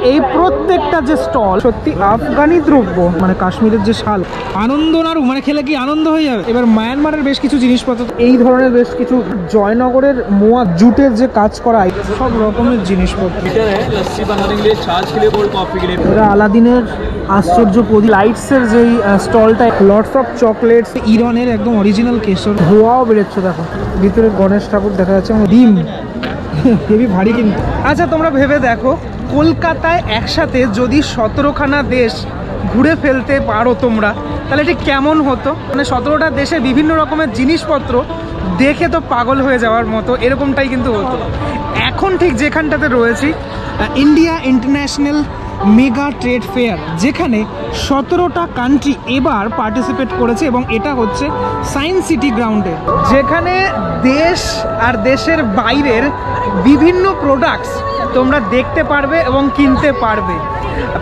এই প্রত্যেকটা যে স্টল সত্যি আফগানি দ্রব্য, মানে কাশ্মীরের যে শাল। আনন্দ নাড়ু মানে খেলে কি আনন্দ হয়ে যাবে। এবার মায়ানমারের বেশ কিছু জিনিসপত্র, এই ধরনের বেশ কিছু জয়নগরের মোয়া জুটের যে কাজ করা সব রকমের জিনিসপত্র। এরা আলাদিনের আশ্চর্য প্রদীপ লাইটসের যেই স্টলটা, লটস অফ চকলেটস, ইরানের একদম অরিজিনাল কেশর, ধোঁয়াও বেরোচ্ছে দেখো। ভিতরে গণেশ ঠাকুর দেখা যাচ্ছে, ডিম হেভি ভারী কিন্তু। আচ্ছা তোমরা ভেবে দেখো, কলকাতায় একসাথে যদি 17খানা দেশ ঘুরে ফেলতে পারো তোমরা, তাহলে এটা কেমন হতো। মানে 17টা দেশে বিভিন্ন রকমের জিনিসপত্র দেখে তো পাগল হয়ে যাওয়ার মতো, এরকমটাই কিন্তু হতো। এখন ঠিক যেখানটাতে রয়েছি, India international mega trade fair, যেখানে 17টা কান্ট্রি এবার পার্টিসিপেট করেছে এবং এটা হচ্ছে সায়েন্স সিটি গ্রাউন্ডে, যেখানে দেশ আর দেশের বাইরের বিভিন্ন প্রোডাক্টস তোমরা দেখতে পারবে এবং কিনতে পারবে।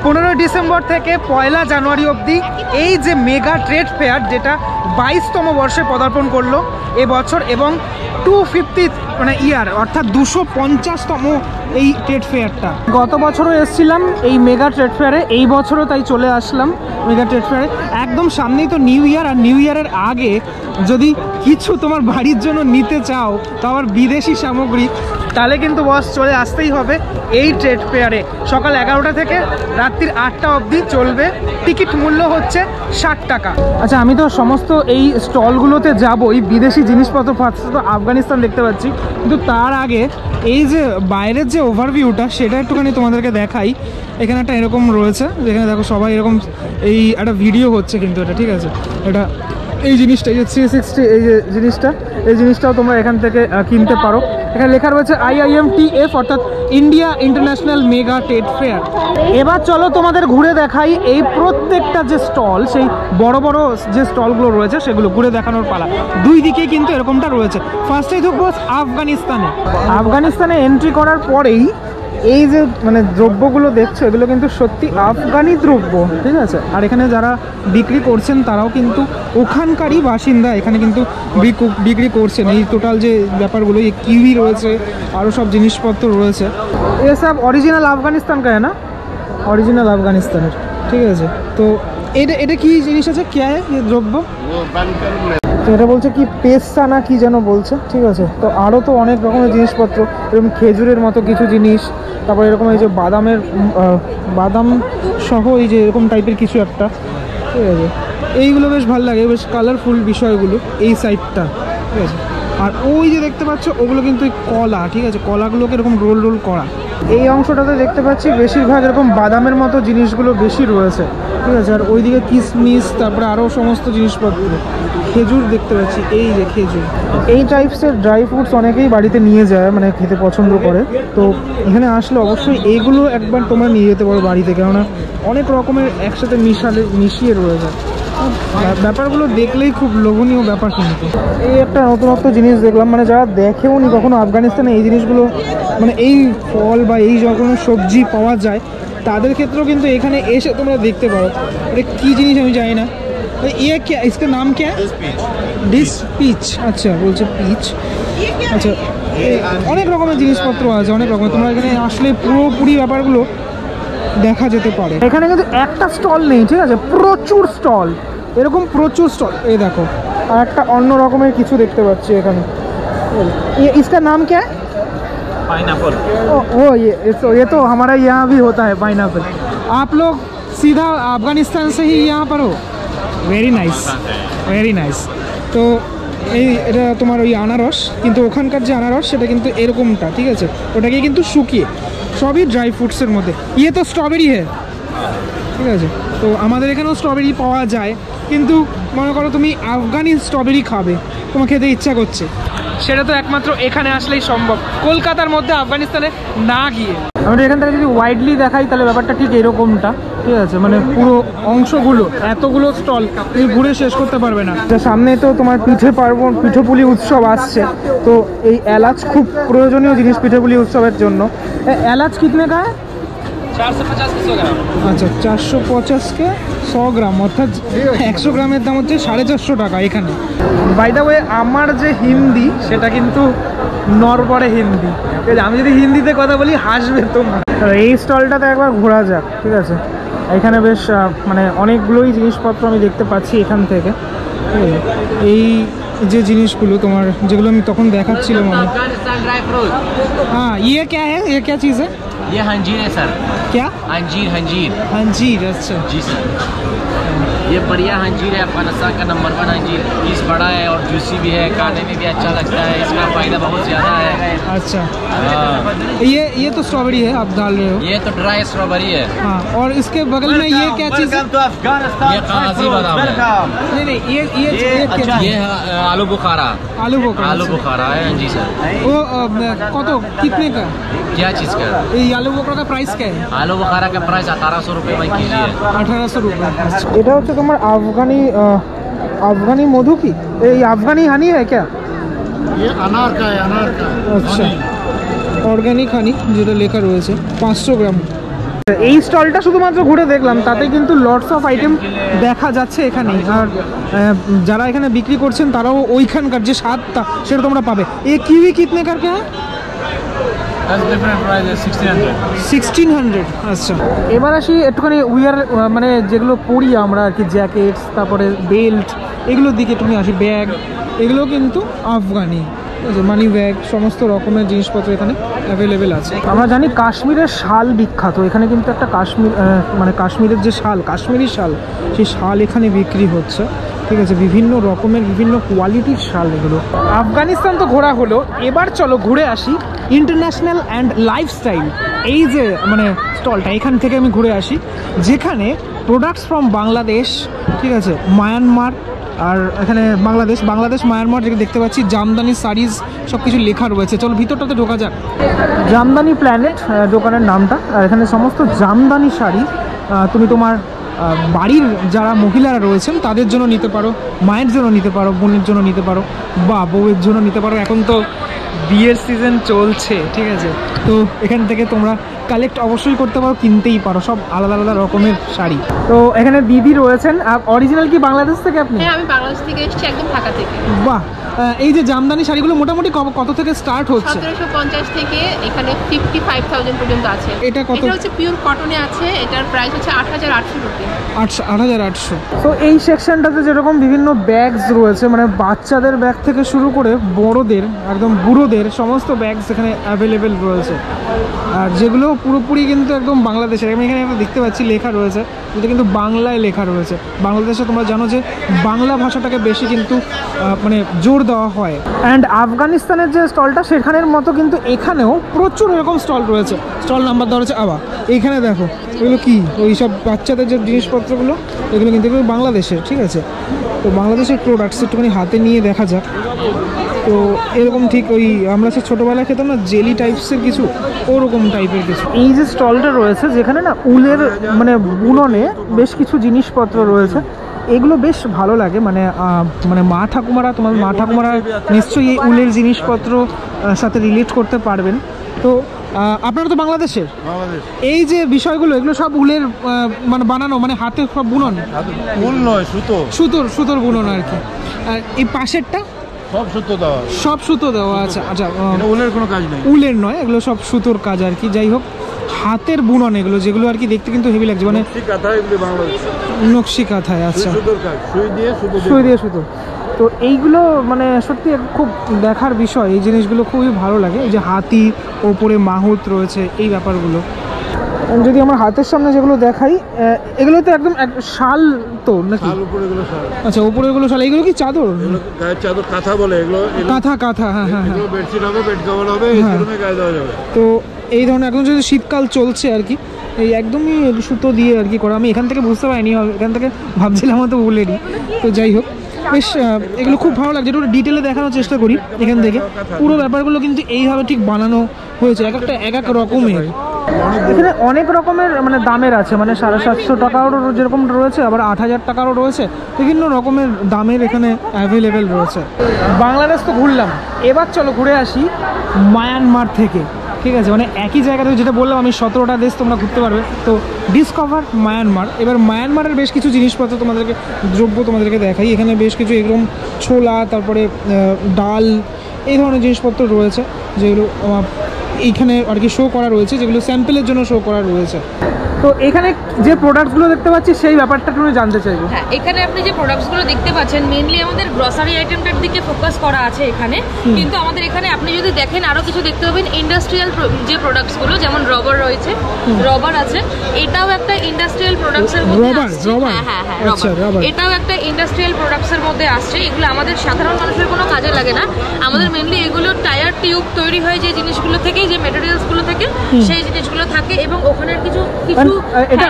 15 ডিসেম্বর থেকে 1 জানুয়ারি অবধি এই যে মেগা ট্রেড ফেয়ার, যেটা 22তম বর্ষে পদার্পণ করলো এবছর, এবং 250 মানে ইয়ার অর্থাৎ 250তম এই ট্রেড ফেয়ারটা। গত বছরও এসেছিলাম এই মেগা ট্রেড ফেয়ারে, এই বছরও তাই চলে আসলাম মেগা ট্রেড ফেয়ারে। একদম সামনেই তো নিউ ইয়ার, আর নিউ ইয়ারের আগে যদি কিছু তোমার বাড়ির জন্য নিতে চাও, তো আবার বিদেশি সামগ্রী, তাহলে কিন্তু বস চলে আসতেই হবে এই ট্রেড ফেয়ারে। সকাল 11টা থেকে রাত্রির 8টা অবধি চলবে। টিকিট মূল্য হচ্ছে 60 টাকা। আচ্ছা আমি তো সমস্ত এই স্টলগুলোতে যাবো, এই বিদেশি জিনিসপত্র ফার্স্ট তো আফগানিস্তান দেখতে পাচ্ছি, কিন্তু তার আগে এই যে বাইরের যে ওভারভিউটা সেটা একটুখানি তোমাদেরকে দেখাই। এখানে একটা এরকম রয়েছে, যেখানে দেখো সবাই এরকম এই একটা ভিডিও হচ্ছে, কিন্তু এটা ঠিক আছে, এটা এই জিনিসটা, এই যে 360 এই যে জিনিসটা, এই জিনিসটাও তোমরা এখান থেকে কিনতে পারো। এখানে লেখা রয়েছে IIMTF, অর্থাৎ India international mega trade fair. এবার চলো তোমাদের ঘুরে দেখাই এই প্রত্যেকটা যে স্টল, সেই বড় বড় যে স্টলগুলো রয়েছে সেগুলো ঘুরে দেখানোর পালা। দুই দিকে কিন্তু এরকমটা রয়েছে। ফার্স্টেই ঢুকবো আফগানিস্তানে। আফগানিস্তানে এন্ট্রি করার পরেই এই যে মানে দ্রব্যগুলো দেখছো, এগুলো কিন্তু সত্যি আফগানি দ্রব্য, ঠিক আছে। আর এখানে যারা বিক্রি করছেন তারাও কিন্তু ওখানকারই বাসিন্দা, এখানে কিন্তু বিক্রি করছেন এই টোটাল যে ব্যাপারগুলো। এই কিউই রয়েছে, আরও সব জিনিসপত্র রয়েছে। এসব অরিজিনাল আফগানিস্তান কায় না, অরিজিনাল আফগানিস্তানের, ঠিক আছে। তো এটা কি জিনিস আছে, কে দ্রব্য, তো এটা বলছে কি পেস্তা না কি যেন বলছে, ঠিক আছে। তো আরও তো অনেক রকমের জিনিসপত্র, এরকম খেজুরের মতো কিছু জিনিস, তারপর এরকম এই যে বাদাম সহ এই যে এরকম টাইপের কিছু একটা, ঠিক আছে। এইগুলো বেশ ভালো লাগে, বেশ কালারফুল বিষয়গুলো এই সাইডটা, ঠিক আছে। আর ওই যে দেখতে পাচ্ছ ওগুলো কিন্তু কলা, ঠিক আছে, কলাগুলোকে এরকম রোল রোল করা। এই অংশটাতে দেখতে পাচ্ছি বেশিরভাগ এরকম বাদামের মতো জিনিসগুলো বেশি রয়েছে, ঠিক আছে। আর ওইদিকে কিশমিশ, তারপরে আরও সমস্ত জিনিসপত্র, খেজুর দেখতে পাচ্ছি, এই যে খেজুর, এই টাইপসের ড্রাই ফ্রুটস অনেকেই বাড়িতে নিয়ে যায়, মানে খেতে পছন্দ করে। তো এখানে আসলে অবশ্যই এইগুলো একবার তোমরা নিয়ে যেতে পারো বাড়িতে, কেননা অনেক রকমের একসাথে মিশিয়ে রয়েছে। ব্যাপারগুলো দেখলেই খুব লোভনীয় ব্যাপার। কিন্তু এই একটা নতুনত্ব জিনিস দেখলাম, মানে যারা দেখেও নি কখনো আফগানিস্তানে এই জিনিসগুলো, মানে এই ফল বা এই যখন সবজি পাওয়া যায়, তাদের ক্ষেত্রেও কিন্তু এখানে এসে তোমরা দেখতে পারো। এটা কী জিনিস আমি জানি না। ये क्या, इसका नाम क्या है? Dish peach. আচ্ছা বলছে পিচ, আচ্ছা। অনেক রকমের জিনিসপত্র আছে, অনেক রকমের, তোমরা এখানে আসলে পুরোপুরি ব্যাপারগুলো দেখা যেতে পারে। এখানে কিন্তু একটা স্টল নেই, ঠিক আছে, প্রচুর স্টল, এরকম প্রচুর স্টল। এই দেখো আর একটা অন্য রকমের কিছু দেখতে পাচ্ছি এখানে। इसका नाम क्या है? पाइनएप्पल। ओ ये तो हमारा यहाँ भी होता है पाइनएप्पल। आप लोग सीधा अफगानिस्तान से ही यहाँ पर हो? Very nice, very nice. তো এটা তোমার ওই আনারস, কিন্তু ওখানকার যে আনারস সেটা কিন্তু এরকমটা, ঠিক আছে, ওটাকে কিন্তু শুকিয়ে, সবই ড্রাই ফ্রুটসের মধ্যে। ইয়ে তো স্ট্রবেরি হ্যাঁ, ঠিক আছে। তো আমাদের এখানেও স্ট্রবেরি পাওয়া যায়, কিন্তু মনে করো তুমি আফগানি স্ট্রবেরি খাবে, তোমার খেতে ইচ্ছা করছে, সেটা তো একমাত্র এখানে আসলেই সম্ভব, কলকাতার মধ্যে আফগানিস্তানে না গিয়ে। আমরা এখান থেকে যদি ওয়াইডলি দেখাই তাহলে ব্যাপারটা ঠিক এরকমটা, ঠিক আছে, মানে পুরো অংশগুলো, এতগুলো স্টল তুমি ঘুরে শেষ করতে পারবে না। সামনে তো তোমার পিঠেপুলি উৎসব আসছে, তো এই এলাচ খুব প্রয়োজনীয় জিনিস পিঠেপুলি উৎসবের জন্য। এলাচ কিতনে কা হ্যায়? 450 के 100 ग्राम। আচ্ছা 450 के 100 গ্রাম, অর্থাৎ 100 গ্রামের দাম হচ্ছে 450 টাকা এখানে। বাই দ্য ওয়ে আমার যে হিন্দি সেটা কিন্তু নরবরে হিন্দি, আমি যদি হিন্দিতে কথা বলি হাসবে তোমরা। এই স্টলটাতে একবার ঘোরা যাক, ঠিক আছে। এখানে বেশ মানে অনেকগুলোই জিনিসপত্র আমি দেখতে পাচ্ছি এখান থেকে। এই যে জিনিসগুলো তোমার, যেগুলো আমি তখন দেখাচ্ছিলাম আমি। হ্যাঁ, ये क्या है, ये क्या चीज़ है? ये अंजीर है सर। क्या? अंजीर अंजीर अंजीर, अच्छा जी सर। ये बढ़िया अंजीर है, अफगानिस्तान का नंबर 1 अंजीर। पीस बड़ा है और जूसी भी है, खाने में भी अच्छा लगता है, इसका फायदा बहुत ज़्यादा है। अच्छा, ये तो स्ट्रॉबेरी है आप डाल रहे हो? ये तो ड्राई स्ट्रॉबेरी है। हाँ, और इसके बगल में ये क्या चीज़ है? ये काजी बादाम है। नहीं, ये अच्छा, ये आलू बुखारा। आलू बुखारा, आलू बुखारा है जी सर। वो कत कितने का? क्या चीज़ का? ये आलू बुखारा का प्राइस क्या है? आलू बुखारा का प्राइस 1800 रुपये में कीजिए। 1800 रुपये। এটা হচ্ছে তোমার अफगानी मधु की, ये अफगानी हनी है क्या? ये अनार का है, अनार का। আচ্ছা, অর্গানিক হানি যেটা লেখা রয়েছে 500 গ্রাম। এই স্টলটা শুধুমাত্র ঘুরে দেখলাম, তাতে কিন্তু লটস অফ আইটেম দেখা যাচ্ছে এখানেই। আর যারা এখানে বিক্রি করছেন তারাও ওইখানকার যে স্বাদটা সেটা তোমরা পাবে। এই কিউই কিতনে কারকে হ্যাঁ? 1600। আচ্ছা, এবার আসি একটুখানি উইয়ার মানে যেগুলো পরি আমরা আর কি, জ্যাকেটস, তারপরে বেল্ট, এগুলোর দিকে তুমি আসি। ব্যাগ, এগুলো কিন্তু আফগানি, মানি ব্যাগ, সমস্ত রকমের জিনিসপত্র এখানে অ্যাভেলেবেল আছে। আমরা জানি কাশ্মীরের শাল বিখ্যাত, এখানে কিন্তু একটা মানে কাশ্মীরের যে শাল, কাশ্মীরি শাল, সেই শাল এখানে বিক্রি হচ্ছে, ঠিক আছে। বিভিন্ন রকমের বিভিন্ন কোয়ালিটির শাল এগুলো। আফগানিস্তান তো ঘোরা হলো, এবার চলো ঘুরে আসি ইন্টারন্যাশনাল অ্যান্ড লাইফস্টাইল, এই যে মানে স্টলটা, এখান থেকে আমি ঘুরে আসি, যেখানে প্রোডাক্টস ফ্রম বাংলাদেশ, ঠিক আছে, মায়ানমার, আর এখানে বাংলাদেশ মায়ানমার যেটা দেখতে পাচ্ছি, জামদানি শাড়িজ সব কিছু লেখা রয়েছে। চলো ভিতরটাতে ঢোকা যাক। জামদানি প্ল্যানেট দোকানের নামটা, আর এখানে সমস্ত জামদানি শাড়ি তুমি তোমার বাড়ির যারা মহিলারা রয়েছেন তাদের জন্য নিতে পারো, মায়ের জন্য নিতে পারো, বোনের জন্য নিতে পারো, বা বউয়ের জন্য নিতে পারো। এখন তো বিয়ের সিজন চলছে, ঠিক আছে, তো এখান থেকে তোমরা কালেক্ট অবশ্যই করতে পারো, কিনতেই পারো, সব আলাদা আলাদা রকমের শাড়ি। তো এখানে দিদি রয়েছেন। অরিজিনাল কি বাংলাদেশ থেকে আপনি? হ্যাঁ, আমি বাংলাদেশ থেকে এসেছি, একদম ঢাকা থেকে। বাহ, এই যে জামদানি শাড়িগুলো মোটামুটি কত থেকে স্টার্ট হচ্ছে? 1750 থেকে এখানে 55,000 পর্যন্ত আছে। এটা কত? এটা হচ্ছে পিওর কটনে আছে, এটার প্রাইস হচ্ছে 8800 রুপি। 8800। তো এই সেকশনটাতে যেরকম বিভিন্ন ব্যাগস রয়েছে, মানে বাচ্চাদের ব্যাগ থেকে শুরু করে বড়দের একদম বুড়োদের সমস্ত ব্যাগস এখানে অ্যাভেলেবেল রয়েছে, আর যেগুলো পুরোপুরি কিন্তু একদম বাংলাদেশের। আমি এখানে একটা দেখতে পাচ্ছি লেখা রয়েছে, যেটা কিন্তু বাংলায় লেখা রয়েছে। বাংলাদেশে তোমরা জানো যে বাংলা ভাষাটাকে বেশি কিন্তু মানে জোর দেওয়া হয়। অ্যান্ড আফগানিস্তানের যে স্টলটা সেখানের মতো কিন্তু এখানেও প্রচুর এরকম স্টল রয়েছে। স্টল নাম্বার দেওয়া রয়েছে আবার এইখানে, দেখো এগুলো কি, ওই সব বাচ্চাদের যে জিনিসপত্রগুলো, এগুলো কিন্তু এগুলো বাংলাদেশের, ঠিক আছে। তো বাংলাদেশের প্রোডাক্টস একটুখানি হাতে নিয়ে দেখা যাক। তো এরকম ঠিক ওই আমরা সে ছোটোবেলায় খেতাম না জেলি টাইপসের কিছু, ওরকম টাইপের কিছু। এই যে স্টলটা রয়েছে যেখানে না উলের মানে বুননে বেশ কিছু জিনিসপত্র রয়েছে, এগুলো বেশ ভালো লাগে। মানে মা ঠাকুমারা, তোমার মা ঠাকুমারা নিশ্চয়ই এই উলের জিনিসপত্র সাথে রিলেট করতে পারবেন। তো আপনারা তো বাংলাদেশের, এই যে বিষয়গুলো এগুলো সব উলের মানে বানানো, মানে হাতে সব বুনন? উল নয়, সুতোর বুনন আর কি। আর এই পাশেরটা সব সুতো দেওয়া আছে। আচ্ছা, উলের কোনো কাজ নেই, উলের নয়, এগুলো সব সুতোর কাজ আর কি। যাই হোক, হাতের বুনন এগুলো, যেগুলো আর কি দেখতে কিন্তু হেভি লাগছে, মানে নকশি কাঁথায়। আচ্ছা, সুই দিয়ে সুতো। তো এইগুলো মানে সত্যি খুব দেখার বিষয়, এই জিনিসগুলো খুবই ভালো লাগে। এই যে হাতি, ওপরে মাহুত রয়েছে, এই ব্যাপারগুলো। যদি আমার হাতের সামনে যেগুলো দেখাই, এগুলো তো একদম শাল তো নাকি? আচ্ছা, উপরে এগুলো শাল, এগুলো কি চাদর? চাদর, কাঁথা বলে এগুলো। কাঁথা, হ্যাঁ হ্যাঁ হ্যাঁ। বেডশিট হবে, বেড কভার হবে, এই রুমে গায়ে দেওয়া যাবে। তো এই ধরনের একদম যদি শীতকাল চলছে আর কি, এই একদমই সুতো দিয়ে আর কি করা। আমি এখান থেকে বুঝতে পারিনি, এখান থেকে ভাবছিলাম হয়তো উলেরই। তো যাই হোক, বেশ এগুলো খুব ভালো লাগছে। একটু ডিটেলে দেখানোর চেষ্টা করি এখান থেকে। পুরো ব্যাপারগুলো কিন্তু এইভাবে ঠিক বানানো হয়েছে, এক এক রকমের। এখানে অনেক রকমের মানে দামের আছে, মানে 750 টাকারও যেরকম রয়েছে, আবার 8000 টাকারও রয়েছে। বিভিন্ন রকমের দামের এখানে অ্যাভেলেবেল রয়েছে। বাংলাদেশ তো ঘুরলাম, এবার চলো ঘুরে আসি মায়ানমার থেকে, ঠিক আছে। মানে একই জায়গাতে যেটা বললাম আমি, 17টা দেশ তোমরা ঘুরতে পারবে। তো ডিসকভার মায়ানমার। এবার মায়ানমারের বেশ কিছু জিনিসপত্র দ্রব্য তোমাদেরকে দেখাই। এখানে বেশ কিছু এরকম ছোলা, তারপরে ডাল, এই ধরনের জিনিসপত্র রয়েছে, যেগুলো এইখানে আর কি শো করা রয়েছে, যেগুলো স্যাম্পেলের জন্য শো করা রয়েছে। তো এখানে যে প্রোডাক্টসগুলো দেখতে পাচ্ছি সেই ব্যাপারটা তুমি জানতে চাইবো। হ্যাঁ, এখানে আপনি যে প্রোডাক্টসগুলো দেখতে পাচ্ছেন মেইনলি আমাদের গ্রসারি আইটেমটার দিকে ফোকাস করা আছে এখানে, কিন্তু আমাদের এখানে আপনি যদি দেখেন আরও কিছু দেখতে পাবেন ইন্ডাস্ট্রিয়াল যে প্রোডাক্টসগুলো, যেমন রবার রয়েছে, রবার আছে, এটাও একটা ইন্ডাস্ট্রিয়াল প্রোডাক্টসের মধ্যে আসছে। হ্যাঁ, রবার এটাও একটা ইন্ডাস্ট্রিয়াল প্রোডাক্টসের মধ্যে আসছে। এগুলো আমাদের সাধারণ মানুষের কোনো কাজে লাগে না, আমাদের মেইনলি এগুলো টায়ার টিউব তৈরি হয় যে জিনিসগুলো থেকে, যে ম্যাটেরিয়ালসগুলো থেকে, সেই জিনিসগুলো থাকে। এবং ওখানের কিছু এটা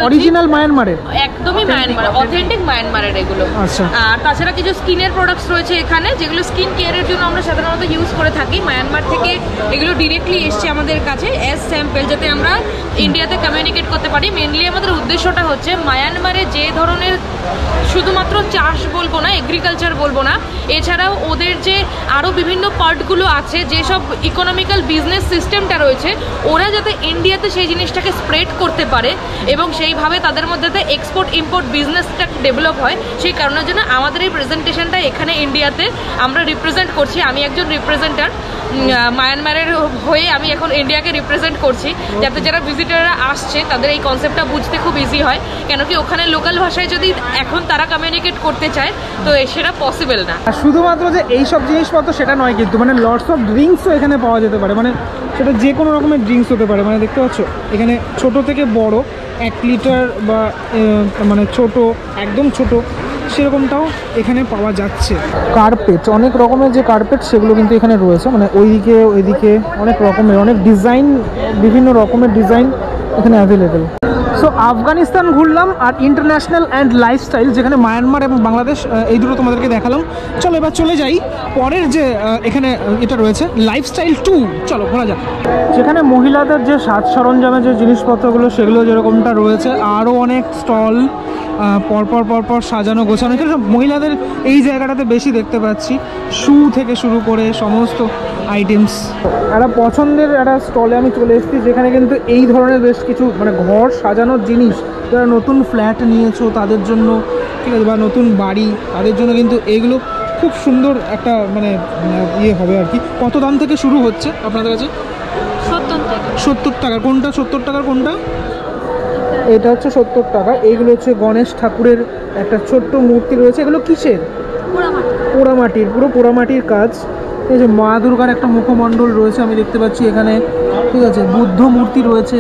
অরিজিনাল মায়ানমারের, একদমই মায়ানমার, অথেন্টিক মায়ানমারের এগুলো। আচ্ছা। আর তাছাড়া কিছু স্কিনের প্রোডাক্টস রয়েছে এখানে, যেগুলো স্কিন কেয়ারের জন্য আমরা সাধারণত ইউজ করে থাকি। মায়ানমার থেকে এগুলো ডিরেক্টলি এসছে আমাদের কাছে অ্যাজ স্যাম্পল, যাতে আমরা ইন্ডিয়াতে কমিউনিকেট করতে পারি। মেনলি আমাদের উদ্দেশ্যটা হচ্ছে মায়ানমারে যে ধরনের শুধুমাত্র চাষ বলবো না, এগ্রিকালচার বলবো না, এছাড়াও ওদের যে আরও বিভিন্ন পার্টগুলো আছে, যেসব ইকোনমিক্যাল বিজনেস সিস্টেমটা রয়েছে, ওরা যাতে ইন্ডিয়াতে সেই জিনিসটাকে স্প্রেড করতে পারে এবং সেইভাবে তাদের মধ্যে এক্সপোর্ট ইম্পোর্ট বিজনেসটা ডেভেলপ হয়, সেই কারণের জন্য আমাদের এই প্রেজেন্টেশনটা এখানে ইন্ডিয়াতে আমরা রিপ্রেজেন্ট করছি। আমি একজন রিপ্রেজেন্টার, মায়ানমারের হয়ে আমি এখন ইন্ডিয়াকে রিপ্রেজেন্ট করছি, যাতে যারা ভিজিটাররা আসছে তাদের এই কনসেপ্টটা বুঝতে খুব ইজি হয়। কেন কি ওখানে লোকাল ভাষায় যদি এখন তারা কমিউনিকেট করতে চায় তো সেটা পসিবল না। শুধুমাত্র যে এইসব জিনিসপত্র সেটা নয়, কিন্তু মানে লটস অফ ড্রিঙ্কসও এখানে পাওয়া যেতে পারে, মানে সেটা যে কোনো রকমের ড্রিঙ্কস হতে পারে। মানে দেখতে পাচ্ছ এখানে ছোট থেকে বড় 1 লিটার বা মানে ছোট, একদম ছোট, সেরকমটাও এখানে পাওয়া যাচ্ছে। কার্পেট, অনেক রকমের যে কার্পেট সেগুলো কিন্তু এখানে রয়েছে, মানে ওইদিকে অনেক রকমের, অনেক ডিজাইন, বিভিন্ন রকমের ডিজাইন এখানে অ্যাভেলেবেল। সো আফগানিস্তান ঘুরলাম আর ইন্টারন্যাশনাল অ্যান্ড লাইফস্টাইল, যেখানে মায়ানমার এবং বাংলাদেশ, এই দুটো তোমাদেরকে দেখালাম। চলো এবার চলে যাই পরের যে এখানে এটা রয়েছে লাইফস্টাইল 2, চলো ঘোরা যাক। যেখানে মহিলাদের যে সাজ সরঞ্জামের যে জিনিসপত্রগুলো সেগুলো যেরকমটা রয়েছে, আরও অনেক স্টল পরপর সাজানো গোছানো। এখানে সব মহিলাদের এই জায়গাটাতে বেশি দেখতে পাচ্ছি, শু থেকে শুরু করে সমস্ত আইটেমস। একটা পছন্দের একটা স্টলে আমি চলে এসেছি, যেখানে কিন্তু এই ধরনের বেশ কিছু মানে ঘর সাজানোর জিনিস, যারা নতুন ফ্ল্যাট নিয়েছো তাদের জন্য, ঠিক আছে, বা নতুন বাড়ি তাদের জন্য কিন্তু এইগুলো খুব সুন্দর একটা মানে ইয়ে হবে আর কি। কত দাম থেকে শুরু হচ্ছে আপনাদের কাছে? 70 টাকা। কোনটা 70 টাকার? কোনটা? এটা হচ্ছে 70 টাকা। এইগুলো হচ্ছে গণেশ ঠাকুরের একটা ছোট্ট মূর্তি রয়েছে। এগুলো কিসের? পোড়ামাটির, পুরো পোড়ামাটির কাজ। এই যে মা দুর্গার একটা মুখমণ্ডল রয়েছে আমি দেখতে পাচ্ছি এখানে, ঠিক আছে, বুদ্ধ মূর্তি রয়েছে,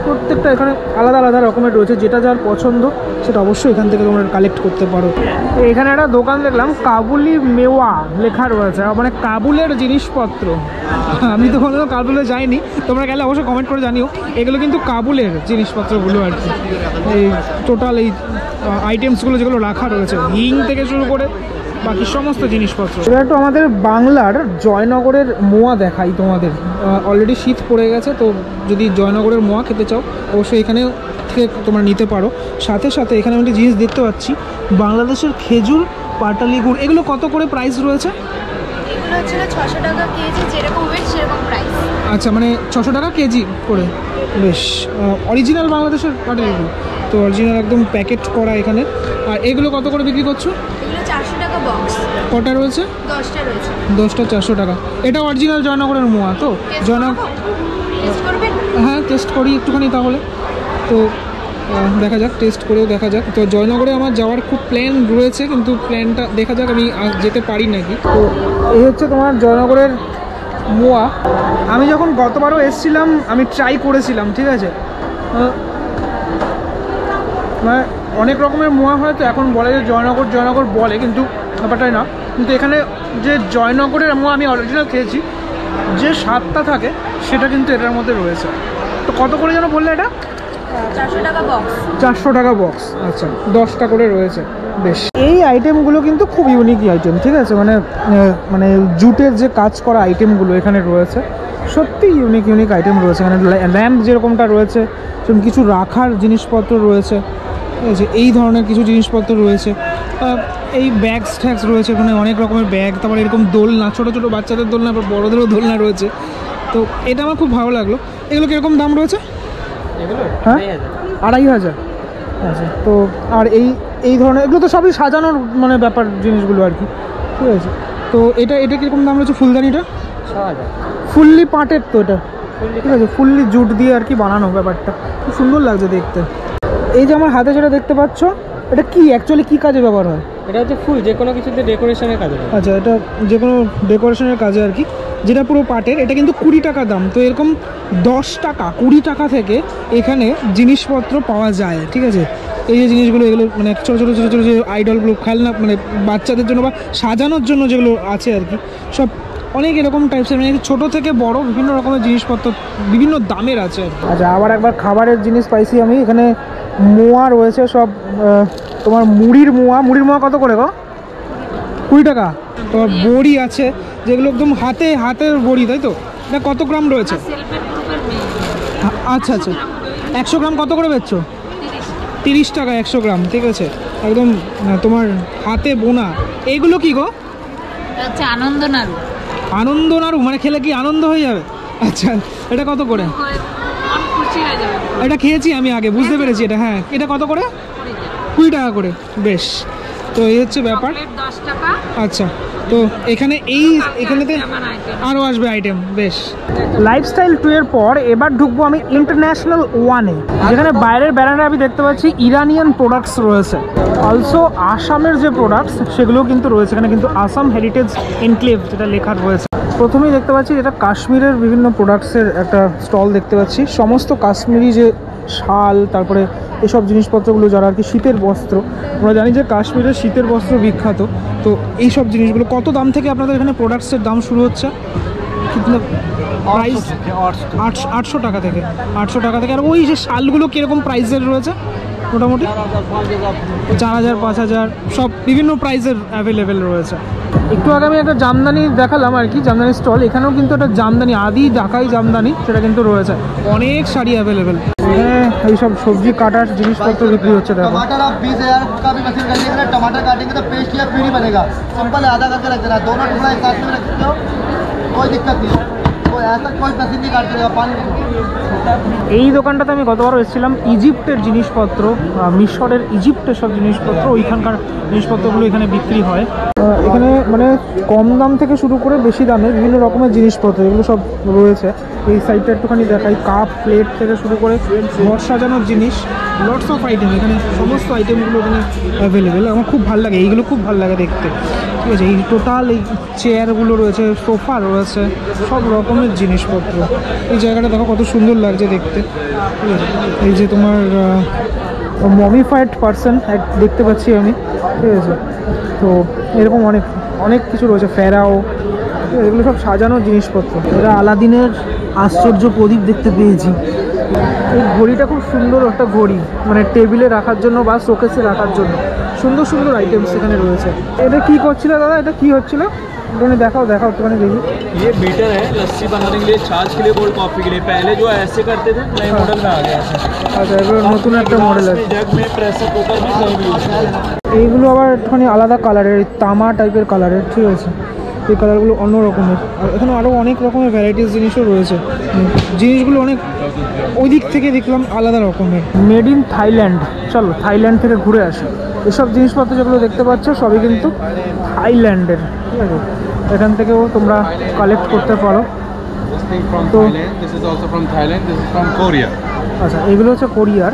প্রত্যেকটা এখানে আলাদা আলাদা রকমের রয়েছে। যেটা যার পছন্দ সেটা অবশ্যই এখান থেকে তোমরা কালেক্ট করতে পারো। এখানে একটা দোকান দেখলাম, কাবুলি মেওয়া লেখা রয়েছে, মানে কাবুলের জিনিসপত্র। আমি তো কোনোদিনও কাবুলে যাইনি, তোমরা গেলে অবশ্যই কমেন্ট করে জানিও। এগুলো কিন্তু কাবুলের জিনিসপত্রগুলো আর কি, এই টোটাল এই আইটেমসগুলো যেগুলো রাখা রয়েছে, হিং থেকে শুরু করে বাকি সমস্ত জিনিসপত্র। এবার একটু আমাদের বাংলার জয়নগরের মোয়া দেখাই তোমাদের। অলরেডি শীত পড়ে গেছে, তো যদি জয়নগরের মোয়া খেতে চাও অবশ্যই এখানে থেকে তোমরা নিতে পারো। সাথে সাথে এখানে আমি একটা জিনিস দেখতে পাচ্ছি, বাংলাদেশের খেজুর, পাটালি গুড়। এগুলো কত করে প্রাইস রয়েছে? এগুলো হচ্ছে 600 টাকা কেজি, যেরকম ওয়েট সেরকম প্রাইস। আচ্ছা, মানে 600 টাকা কেজি করে। বেশ, অরিজিনাল বাংলাদেশের পাটালি গুড় তো, অরিজিনাল একদম প্যাকেট করা এখানে। আর এগুলো কত করে বিক্রি করছো? এগুলো 400 টাকা বক্স। কটা রয়েছে? 10টা রয়েছে। 10টা 400 টাকা। এটা অরিজিনাল জয়নগরের মোয়া তো? টেস্ট করবেন? হ্যাঁ, টেস্ট করি একটুখানি তাহলে। তো দেখা যাক, টেস্ট করেও দেখা যাক। তো জয়নগরে আমার যাওয়ার খুব প্ল্যান রয়েছে, কিন্তু প্ল্যানটা দেখা যাক আমি যেতে পারি নাকি। তো এই হচ্ছে তোমার জয়নগরের মোয়া। আমি যখন গতবারও এসেছিলাম আমি ট্রাই করেছিলাম, ঠিক আছে। মানে অনেক রকমের মোয়া হয়তো এখন বলে যে জয়নগর বলে, কিন্তু ব্যাপারটাই না। কিন্তু এখানে যে জয়নগরের মোয়া আমি অরিজিনাল খেয়েছি, যে স্বাদটা থাকে সেটা কিন্তু এটার মধ্যে রয়েছে। তো কত করে যেন বললে এটা? 400 টাকা বক্স। 400 টাকা বক্স। আচ্ছা, 10টা করে রয়েছে। বেশ, এই আইটেমগুলো কিন্তু খুব ইউনিক আইটেম, ঠিক আছে। মানে জুটের যে কাজ করা আইটেমগুলো এখানে রয়েছে, সত্যি ইউনিক আইটেম রয়েছে। এখানে ল্যাম্প যেরকমটা রয়েছে, সেরকম কিছু রাখার জিনিসপত্র রয়েছে, ঠিক আছে। এই ধরনের কিছু জিনিসপত্র রয়েছে। এই ব্যাগস ট্যাগস রয়েছে এখানে, অনেক রকমের ব্যাগ। তারপর এরকম দোলনা, ছোটো ছোটো বাচ্চাদের দোলনা, আবার বড়োদেরও দোলনা রয়েছে। তো এটা আমার খুব ভালো লাগলো। এগুলো কীরকম দাম রয়েছে? হ্যাঁ, 2500। আচ্ছা, তো আর এই ধরনের এগুলো তো সবই সাজানোর মানে ব্যাপার জিনিসগুলো আর কি, ঠিক আছে। তো এটা কীরকম দাম রয়েছে? ফুলদানিটা ফুললি পাটের তো এটা, ঠিক আছে, ফুললি জুট দিয়ে আর কি বানানো ব্যাপারটা, খুব সুন্দর লাগছে দেখতে। এই যে আমার হাতে যেটা দেখতে পাচ্ছ, এটা কি অ্যাকচুয়ালি কি কাজে ব্যবহার হয়? এটা হচ্ছে ফুল, যে কোনো কিছুতে ডেকোরেশনের কাজে লাগে। আচ্ছা, এটা যে কোনো ডেকোরেশনের কাজে আর কি, যেটা পুরো পাটের। এটা কিন্তু 20 টাকা দাম। তো এরকম 10 টাকা 20 টাকা থেকে এখানে জিনিসপত্র পাওয়া যায়, ঠিক আছে। এই যে জিনিসগুলো, এগুলো মানে ছোটো ছোটো ছোটো ছোটো যে আইডলগুলো, খেলনা মানে বাচ্চাদের জন্য বা সাজানোর জন্য যেগুলো আছে আর কি, সব অনেক এরকম টাইপসের, মানে ছোটো থেকে বড় বিভিন্ন রকমের জিনিসপত্র বিভিন্ন দামের আছে। আচ্ছা, আবার একবার খাবারের জিনিস পাইছি আমি এখানে। মোয়া রয়েছে সব, তোমার মুড়ির মোয়া কত করে গো? 20 টাকা। তোমার বড়ি আছে যেগুলো একদম হাতের বড়ি, তাই তো? এটা কত গ্রাম রয়েছে? আচ্ছা আচ্ছা, 100 গ্রাম কত করে বেচছো? 30 টাকা 100 গ্রাম, ঠিক আছে, একদম তোমার হাতে বোনা। এইগুলো কি গো? আচ্ছা, আনন্দ নাড়ু, মানে খেলে কি আনন্দ হয়ে যাবে? আচ্ছা, এটা কত করে? এটা খেয়েছি আমি আগে, বুঝতে পেরেছি এটা। হ্যাঁ, এটা কত করে? 20 টাকা করে। বেশ, তো এই হচ্ছে ব্যাপার। আচ্ছা, তো এখানেতে আরও আসবে আইটেম। বেশ, লাইফস্টাইল 2 এর পর এবার ঢুকবো আমি ইন্টারন্যাশনাল 1-এ, যেখানে বাইরের ব্যানারে আমি দেখতে পাচ্ছি ইরানিয়ান প্রোডাক্টস রয়েছে, অলসো আসামের যে প্রোডাক্টস সেগুলো কিন্তু রয়েছে এখানে, কিন্তু আসাম হেরিটেজ এনক্লেভ যেটা লেখা রয়েছে। প্রথমেই দেখতে পাচ্ছি এটা কাশ্মীরের বিভিন্ন প্রোডাক্টসের একটা স্টল দেখতে পাচ্ছি। সমস্ত কাশ্মীরি যে শাল, তারপরে এসব জিনিসপত্রগুলো, যারা আর কি শীতের বস্ত্র, আমরা জানি যে কাশ্মীরের শীতের বস্ত্র বিখ্যাত। তো এই সব জিনিসগুলো কত দাম থেকে আপনাদের এখানে প্রোডাক্টসের দাম শুরু হচ্ছে? প্রাইস 800 টাকা থেকে। 800 টাকা থেকে। আর ওই যে শালগুলো কীরকম প্রাইসের রয়েছে? মোটামুটি 4000 5000 সব বিভিন্ন প্রাইসের অ্যাভেলেবেল রয়েছে। একটু আগে আমি একটা জামদানি দেখালাম আর কি, জামদানি স্টল। এখানেও কিন্তু একটা জামদানি, আদি ঢাকাই জামদানি, সেটা কিন্তু রয়েছে। অনেক শাড়ি অ্যাভেলেবেল। এখানে এইসব সবজি কাটার জিনিসপত্র বিক্রি হচ্ছে। দেখো, टमाटर आप 20,000 का भी मशीन कर लीजिएगा। टमाटर काटेंगे तो पेस्ट या प्यूरी बनेगा। सिंपल है, आधा करके रख देना, दोनों टुकड़ा एक साथ में रख सकते हो, कोई दिक्कत नहीं है। कोई ऐसा कोई मशीन नहीं काट देगा, पानी। এই দোকানটাতে আমি গতবারও এসেছিলাম। ইজিপ্টের জিনিসপত্র, মিশরের ইজিপ্টের সব জিনিসপত্র, ওইখানকার জিনিসপত্রগুলো এখানে বিক্রি হয়। এখানে মানে কম দাম থেকে শুরু করে বেশি দামে বিভিন্ন রকমের জিনিসপত্র এগুলো সব রয়েছে। এই সাইডটা একটুখানি দেখাই, কাপ প্লেট থেকে শুরু করে ঘর সাজানোর জিনিস, লটস অফ আইটেম। এখানে সমস্ত আইটেমগুলো এখানে অ্যাভেলেবেল। আমার খুব ভালো লাগে, এইগুলো খুব ভালো লাগে দেখতে, ঠিক আছে। এই টোটাল এই চেয়ারগুলো রয়েছে, সোফা রয়েছে, সব রকমের জিনিসপত্র। এই জায়গাটা দেখো কত সুন্দর লাগছে দেখতে, ঠিক আছে। এই যে তোমার মমিফাইড পার্সন দেখতে পাচ্ছি আমি, ঠিক আছে। তো এরকম অনেক অনেক কিছু রয়েছে, ফেরাও, ঠিক আছে। এগুলো সব সাজানোর জিনিসপত্র। এটা আলাদিনের আশ্চর্য প্রদীপ দেখতে পেয়েছি। এই ঘড়িটা খুব সুন্দর একটা ঘড়ি, মানে টেবিলে রাখার জন্য বা শোকেসে রাখার জন্য সুন্দর সুন্দর আইটেমস এখানে রয়েছে। এটা কি করছিল দাদা? এটা কি হচ্ছিল? একটুখানি দেখাও একটুখানি দেখি। ये बीटर है लस्सी बनाने के लिए, छाछ के लिए, कोल्ड कॉफी के लिए। पहले जो ऐसे करते थे, नए मॉडल में आ गया है। আচ্ছা, এগুলো নতুন একটা মডেল আছে। जग में प्रेशर कुकर भी कहीं भी यूज करते हैं। এইগুলো আবার একটুখানি আলাদা কালারের, তামা টাইপের কালারের, ঠিক আছে। এই কালারগুলো অন্য রকমের। আর এখানে আরও অনেক রকমের ভ্যারাইটিস জিনিসও রয়েছে। জিনিসগুলো অনেক ওই দিক থেকে দেখলাম আলাদা রকমের। Made in Thailand. চলো থাইল্যান্ড থেকে ঘুরে আসি। এসব জিনিসপত্র যেগুলো দেখতে পাচ্ছ সবই কিন্তু থাইল্যান্ডের, ঠিক আছে। এখান থেকেও তোমরা কালেক্ট করতে পারো। তো আচ্ছা, এগুলো হচ্ছে কোরিয়ার,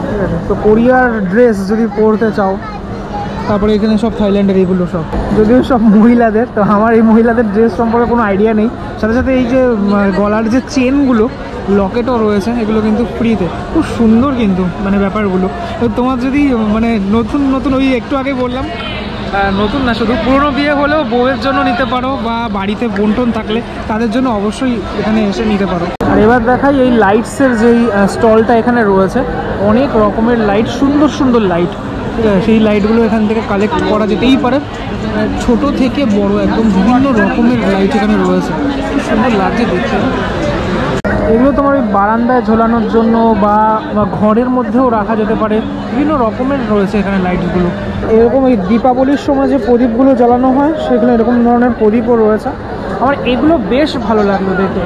ঠিক আছে। তো কোরিয়ার ড্রেস যদি পরতে চাও, তারপরে এখানে সব থাইল্যান্ডের এগুলো সব, যদিও সব মহিলাদের। তো আমার এই মহিলাদের ড্রেস সম্পর্কে কোনো আইডিয়া নেই। সাথে সাথে এই যে গলার যে চেনগুলো, লকেটও রয়েছে, এগুলো কিন্তু ফ্রিতে। খুব সুন্দর কিন্তু মানে ব্যাপারগুলো। তো তোমার যদি মানে নতুন ওই একটু আগে বললাম, নতুন না শুধু, পুরনো বিয়ে হলেও বউয়ের জন্য নিতে পারো, বা বাড়িতে বোনটোন থাকলে তাদের জন্য অবশ্যই এখানে এসে নিতে পারো। আর এবার দেখাই এই লাইটসের যেই স্টলটা এখানে রয়েছে। অনেক রকমের লাইট, সুন্দর সুন্দর লাইট, ঠিক আছে। সেই লাইটগুলো এখান থেকে কালেক্ট করা যেতেই পারে, ছোট থেকে বড় একদম বিভিন্ন রকমের লাইট এখানে রয়েছে। খুব সুন্দর লাগছে দেখতে। এগুলো তোমার ওই বারান্দায় ঝোলানোর জন্য বা ঘরের মধ্যেও রাখা যেতে পারে, বিভিন্ন রকমের রয়েছে এখানে লাইটগুলো। এরকম এই দীপাবলির সময় যে প্রদীপগুলো জ্বালানো হয়, সেগুলো এরকম ধরনের প্রদীপও রয়েছে। আমার এগুলো বেশ ভালো লাগলো দেখে।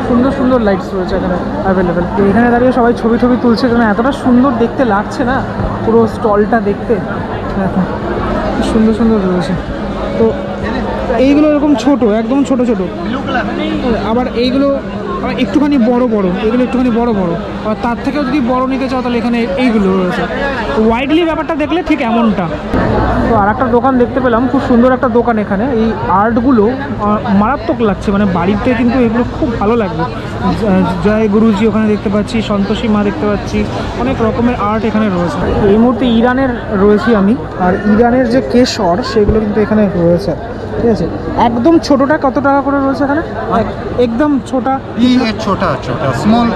সুন্দর সুন্দর লাইটস রয়েছে এখানে অ্যাভেলেবেল। এখানে দাঁড়িয়ে সবাই ছবি তুলছে, কারণ এতটা সুন্দর দেখতে লাগছে না পুরো স্টলটা দেখতে। দেখো সুন্দর সুন্দর রয়েছে। তো এইগুলো এরকম ছোট, একদম ছোট ছোট, আবার এইগুলো আবার একটুখানি বড় বড়, এগুলো একটুখানি বড় বড়, আর তার থেকেও যদি বড় নিতে চাও তাহলে এখানে এইগুলো রয়েছে। ওয়াইডলি ব্যাপারটা দেখলে ঠিক এমনটা। তো আর একটা দোকান দেখতে পেলাম, খুব সুন্দর একটা দোকান। এখানে এই আর্টগুলো মারাত্মক লাগছে, মানে বাড়িতে কিন্তু এগুলো খুব ভালো লাগবে। জয় গুরুজি ওখানে দেখতে পাচ্ছি, সন্তোষী মা দেখতে পাচ্ছি, অনেক রকমের আর্ট এখানে রয়েছে। এই মুহূর্তে ইরানের রয়েছি আমি, আর ইরানের যে কেশর সেগুলো কিন্তু এখানে রয়েছে, ঠিক আছে। একদম ছোটটা কত টাকা করে রয়েছে এখানে? একদম ছোটা ये छोटा छोटा स्मॉल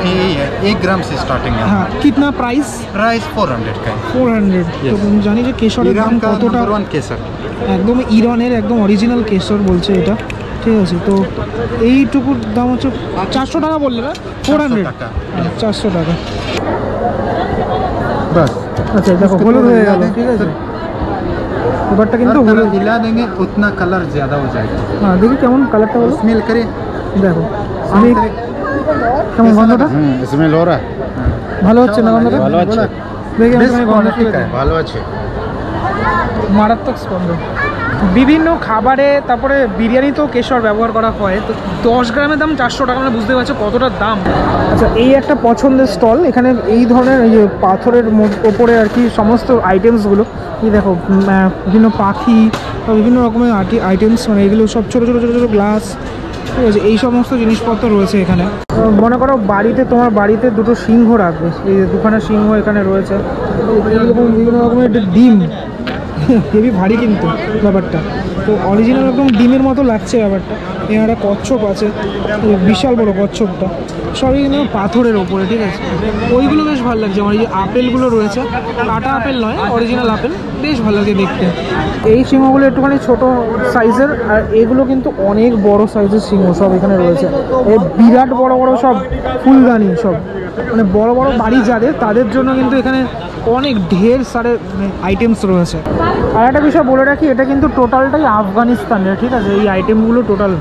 1 ग्राम से स्टार्टिंग है। हाँ, कितना प्राइस? प्राइस 400 का है। 400। तो জানি যে কেশরের দাম ईरान का কতটা। नंबर 1 केसर। একদম ইরানের একদম অরিজিনাল কেশর বলছে এটা, ঠিক আছে। তো এইটুকুর দাম হচ্ছে 400 টাকা বললে না? 400 টাকা। 400 টাকা। बस আচ্ছা দেখো হলুদ হয়ে গেল, ঠিক আছে। এবারটা কিন্তু হলুদ हिला देंगे उतना कलर ज़्यादा हो जाएगा। হ্যাঁ, দেখি কেমন কালারটা হলো। स्मेल करें। দেখো আমি কেমন গন্ধটা स्मेल हो रहा है। ভালো হচ্ছে না গন্ধটা? ভালো আছে। দেখি আমি बेस्ट তোমায় क्वालिटी গন্ধটা का है, ভালো আছে। মারাত্মক স্পন্দ। বিভিন্ন খাবারে তারপরে বিরিয়ানিতেও কেশর ব্যবহার করা হয়। তো 10 গ্রামের দাম 400 টাকা, মানে বুঝতে পারছো কতটা দাম। আচ্ছা, এই একটা পছন্দের স্টল। এখানে এই ধরনের এই যে পাথরের ওপরে আর কি সমস্ত আইটেমসগুলো, এই দেখো বিভিন্ন পাখি বা বিভিন্ন রকমের আইটেমস, মানে এগুলো সব ছোটো ছোটো ছোটো ছোটো গ্লাস, ঠিক আছে। এই সমস্ত জিনিসপত্র রয়েছে এখানে। মনে করো বাড়িতে, তোমার বাড়িতে দুটো সিংহ রাখবে, এই যে দুখানা সিংহ এখানে রয়েছে। এরকম বিভিন্ন রকমের ডিম, হেভি ভারী কিন্তু ব্যাপারটা। তো অরিজিনাল একদম ডিমের মতো লাগছে ব্যাপারটা। এখানে একটা কচ্ছপ আছে, বিশাল বড় কচ্ছপটা, সবই কিন্তু পাথরের ওপরে, ঠিক আছে। ওইগুলো বেশ ভালো লাগছে আমার। এই যে আপেলগুলো রয়েছে, কাটা আপেল নয়, অরিজিনাল আপেল, বেশ ভালো লাগে দেখতে। এই সিংহগুলো একটুখানি ছোট সাইজের, আর এগুলো কিন্তু অনেক বড় সাইজের সিংহ সব এখানে রয়েছে। এই বিরাট বড় বড় সব ফুলদানি, সব মানে বড় বড় বাড়ি যাদের, তাদের জন্য কিন্তু এখানে অনেক ঢের সারে আইটেমস রয়েছে। আর একটা বিষয় বলে রাখি, এটা কিন্তু টোটালটাই আফগানিস্তানের, ঠিক আছে, এই আইটেমগুলো টোটাল।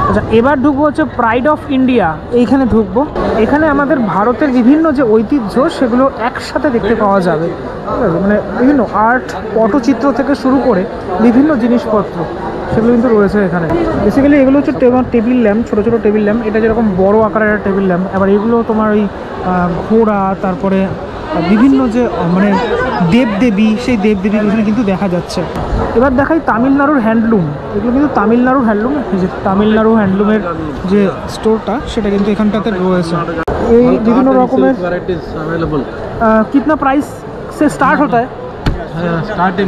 আচ্ছা, এবার ঢুকবো হচ্ছে প্রাইড অফ ইন্ডিয়া, এইখানে ঢুকবো। এখানে আমাদের ভারতের বিভিন্ন যে ঐতিহ্য সেগুলো একসাথে দেখতে পাওয়া যাবে, ঠিক আছে। মানে বিভিন্ন আর্ট, পটচিত্র থেকে শুরু করে বিভিন্ন জিনিসপত্র সেগুলো কিন্তু রয়েছে এখানে। বেসিক্যালি এগুলো হচ্ছে টেবিল ল্যাম্প, ছোটো ছোটো টেবিল ল্যাম্প। এটা যেরকম বড় আকারের একটা টেবিল ল্যাম্প, আবার এগুলো তোমার ওই ঘোড়া, তারপরে বিভিন্ন যে মানে দেবদেবী, সেই দেবদেবী এখানে কিন্তু দেখা যাচ্ছে। এবার দেখাই তামিলনাড়ুর হ্যান্ডলুম। এগুলো কিন্তু তামিলনাড়ুর হ্যান্ডলুম, যে তামিলনাড়ু হ্যান্ডলুমের যে স্টোরটা সেটা কিন্তু এখানটাতে রয়েছে। এই বিভিন্ন রকমের কিতনা প্রাইস সে স্টার্ট হতা है? স্টার্টিং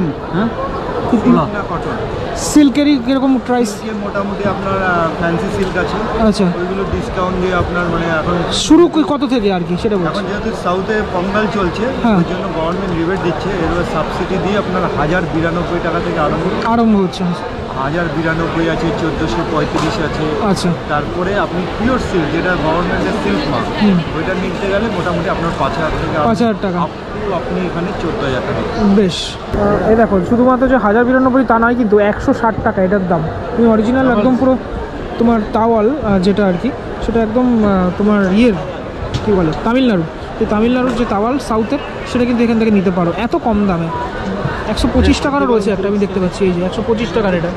সিল্কেরই কিরকম প্রাইস? মোটামুটি আপনার ফ্যান্সি সিল্ক আছে, আচ্ছা, ওইগুলো ডিসকাউন্ট দিয়ে আপনার মানে এখন শুরু কত থেকে আর কি সেটা বলছি। এখন যেহেতু সাউথে পঙ্গাল চলছে, হ্যাঁ, ওই জন্য গভর্নমেন্ট রিবেট দিচ্ছে। এবার সাবসিডি দিয়ে আপনার 1092 টাকা থেকে আরম্ভ হচ্ছে। 1092 আছে, 1435 আছে। আচ্ছা, তারপরে আপনি পিওর সিল্ক, যেটা গভর্নমেন্টের সিল্ক মাল, ওইটা নিতে গেলে মোটামুটি আপনার 5000 থেকে 5000 টাকা, আপনি এখানে 14000 টাকা। বেশ। এই দেখো, শুধুমাত্র যে 1092 তা নয় কিন্তু 160 টাকা এটার দাম। তুমি অরিজিনাল একদম পুরো তোমার তাওয়াল যেটা আর কি, সেটা একদম তোমার ইয়ের কী বলে তামিলনাড়ু, এই তামিলনাড়ুর যে তাওয়াল সাউথের, সেটা কিন্তু এখান থেকে নিতে পারো এত কম দামে। 125 টাকারও রয়েছে একটা, আমি দেখতে পাচ্ছি, এই যে 125 টাকার এটা।